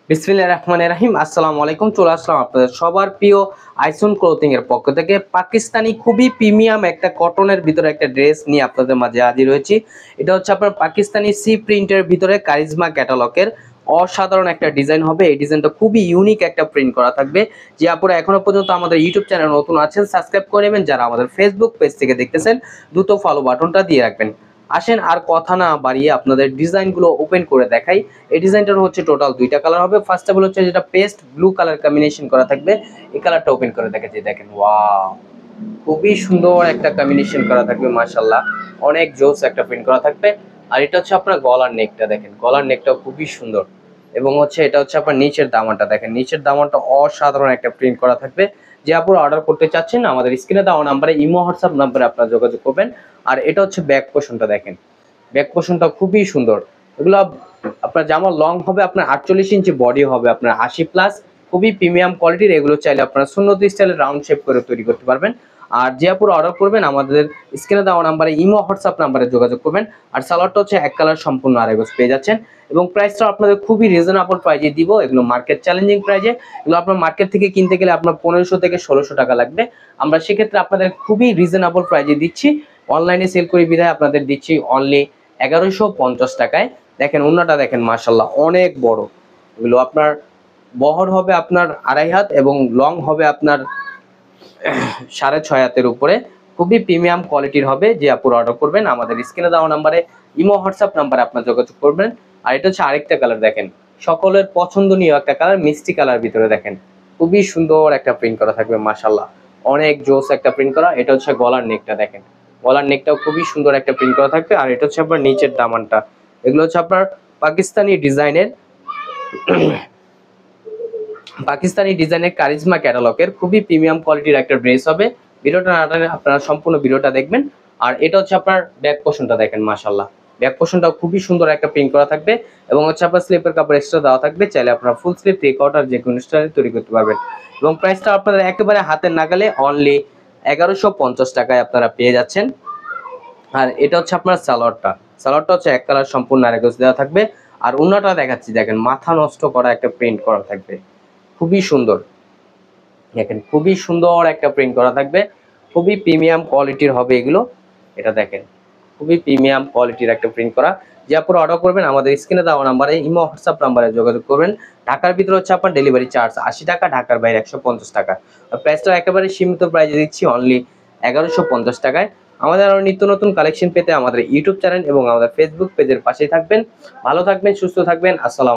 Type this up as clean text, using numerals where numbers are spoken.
বিসমিল্লাহির রহমানির রহিম। আসসালামু আলাইকুম। চলে আসলাম আপনাদের সবার প্রিয় আইসন ক্লোথিং এর পক্ষ থেকে পাকিস্তানি খুবই প্রিমিয়াম একটা কটনের ভিতরে একটা ড্রেস নিয়ে আপনাদের মাঝে হাজির হয়েছি। এটা হচ্ছে আপনার পাকিস্তানি সি প্রিন্টের ভিতরে কারিজমা ক্যাটালগের অসাধারণ একটা ডিজাইন হবে। এই ডিজাইনটা খুবই ইউনিক একটা প্রিন্ট করা থাকবে। যে আপনারা এখনো পর্যন্ত আমাদের ইউটিউব চ্যানেল নতুন আছেন সাবস্ক্রাইব করে নেবেন, যারা আমাদের ফেসবুক পেজ থেকে দেখতেছেন দ্রুত ফলো বাটনটা দিয়ে রাখবেন। আসেন আর কথা না বাড়িয়ে আপনাদের ডিজাইনগুলো ওপেন করে দেখাই। এই ডিজাইনটার হচ্ছে টোটাল দুইটা কালার হবে। ফার্স্ট অফ অল হচ্ছে যেটা পেস্ট ব্লু কালার কম্বিনেশন করা থাকবে, এই কালারটা ওপেন করে দেখাচ্ছি। দেখেন ওয়াও, খুবই সুন্দর একটা কম্বিনেশন করা থাকবে, মাশাআল্লাহ অনেক জোস একটা প্রিন্ট করা থাকবে। আর এটা হচ্ছে আপনার গলার নেকটা, দেখেন গলার নেকটাও খুবই সুন্দর। এবং হচ্ছে এটা হচ্ছে আপনার নিচের দামানটা, দেখেন নিচের দামানটা অসাধারণ একটা প্রিন্ট করা থাকবে। যে আপনারা অর্ডার করতে চাচ্ছেন আমাদের স্ক্রিনে দেওয়া নাম্বারে ইমো হোয়াটসঅ্যাপ নাম্বারে আপনারা যোগাযোগ করবেন। আর এটা হচ্ছে ব্যাক পোর্শনটা, দেখেন ব্যাক পোর্শনটা খুবই সুন্দর। এগুলো আপনার জামা লং হবে, আপনার 48 ইঞ্চি বডি হবে, আপনার 80+, খুবই প্রিমিয়াম কোয়ালিটির। এগুলো চাইলে আপনারা সুন্নতি স্টাইলে রাউন্ড শেপ করে তৈরি করতে পারবেন। আর যে আপুরা অর্ডার করবেন আমাদের স্ক্রিনে দেওয়া নাম্বারে ইমো হোয়াটসঅ্যাপ নাম্বারে যোগাযোগ করবেন। আর সালোয়ারটা হচ্ছে এক কালার সম্পূর্ণ আড়াই গজ পেয়ে যাচ্ছেন। এবং প্রাইসটা আপনাদের খুবই রিজনেবল প্রাইজে দিব। এগুলো মার্কেট চ্যালেঞ্জিং প্রাইজে, এগুলো আপনার মার্কেট থেকে কিনতে গেলে আপনার 1500 থেকে 1600 টাকা লাগবে। আমরা সেক্ষেত্রে আপনাদের খুবই রিজনেবল প্রাইজে দিচ্ছি। অনলাইনে সেল করি বিধায় আপনাদের দিচ্ছি অনলি 1150 টাকায়। দেখেন ওন্নাটা দেখেন, মাশাআল্লাহ অনেক বড়। এগুলো আপনার বহর হবে আপনার 2.5 হাত এবং লং হবে আপনার 6.5 হাতের উপরে। খুবই প্রিমিয়াম কোয়ালিটির হবে। যে আপুরা অর্ডার করবেন আমাদের স্ক্রিনে দেওয়া নাম্বারে ইমো হোয়াটসঅ্যাপ নাম্বারে আপনার যোগাযোগ করবেন। আর এটা হচ্ছে আরেকটা কালার, দেখেন সকলের পছন্দনীয় একটা কালার, মিষ্টি কালার ভিতরে দেখেন খুবই সুন্দর একটা প্রিন্ট করা থাকবে, মাশাআল্লাহ অনেক জোস একটা প্রিন্ট করা। এটা হচ্ছে গলার নেকটা, দেখেন গলার নেকটাও খুবই সুন্দর একটা প্রিন্ট করা থাকবে। আর এটা হচ্ছে আপনার নিচের দামানটা। এগুলো হচ্ছে আপনার পাকিস্তানি ডিজাইনের কারিজমা ক্যাটালগের খুবই প্রিমিয়াম কোয়ালিটির একটা ড্রেস হবে। ভিডিওটা না টানে আপনারা সম্পূর্ণ ভিডিওটা দেখবেন। আর এটা হচ্ছে আপনার ব্যাক পোর্শনটা, দেখেন মাশাআল্লাহ ব্যাক পোর্শনটাও খুবই সুন্দর একটা প্রিন্ট করা থাকবে। এবং হচ্ছে আপনার স্লিপের কাপড় এক্সট্রা দেওয়া থাকবে, চাইলে আপনারা ফুল স্লিপ 3/4 যে কোনো স্টাইলে তৈরি করতে পারবেন। এবং প্রাইসটা আপনাদের একেবারে হাতের নাগালে অনলি 1150 টাকায় আপনারা পেয়ে যাচ্ছেন। আর এটা হচ্ছে আপনার সালোয়ারটা হচ্ছে এক কালার সম্পূর্ণ আড়াই গজ দেওয়া থাকবে। আর ওন্নাটা দেখাচ্ছি, দেখেন মাথা নষ্ট করা একটা প্রিন্ট করা থাকবে, খুবই সুন্দর। দেখেন খুবই সুন্দর একটা প্রিন্ট করা থাকবে, খুবই প্রিমিয়াম কোয়ালিটির হবে এগুলো। এটা দেখেন খুবই প্রিমিয়াম কোয়ালিটির একটা প্রিন্ট করা। যে আপনারা অর্ডার করবেন আমাদের স্ক্রিনে দেওয়া নাম্বারে ইমো হোয়াটসঅ্যাপ নাম্বারে যোগাযোগ করবেন। ঢাকার ভিতরে হচ্ছে আপনার ডেলিভারি চার্জ 80 টাকা, ঢাকার বাইরে 150 টাকা। প্রাইসটা একেবারে সীমিত প্রাইসে দিচ্ছি অনলি 1150 টাকায়। আমাদের আরো নিত্য নতুন কালেকশন পেতে আমাদের ইউটিউব চ্যানেল এবং আমাদের ফেসবুক পেজের পাশেই থাকবেন। ভালো থাকবেন, সুস্থ থাকবেন। আসসালাম।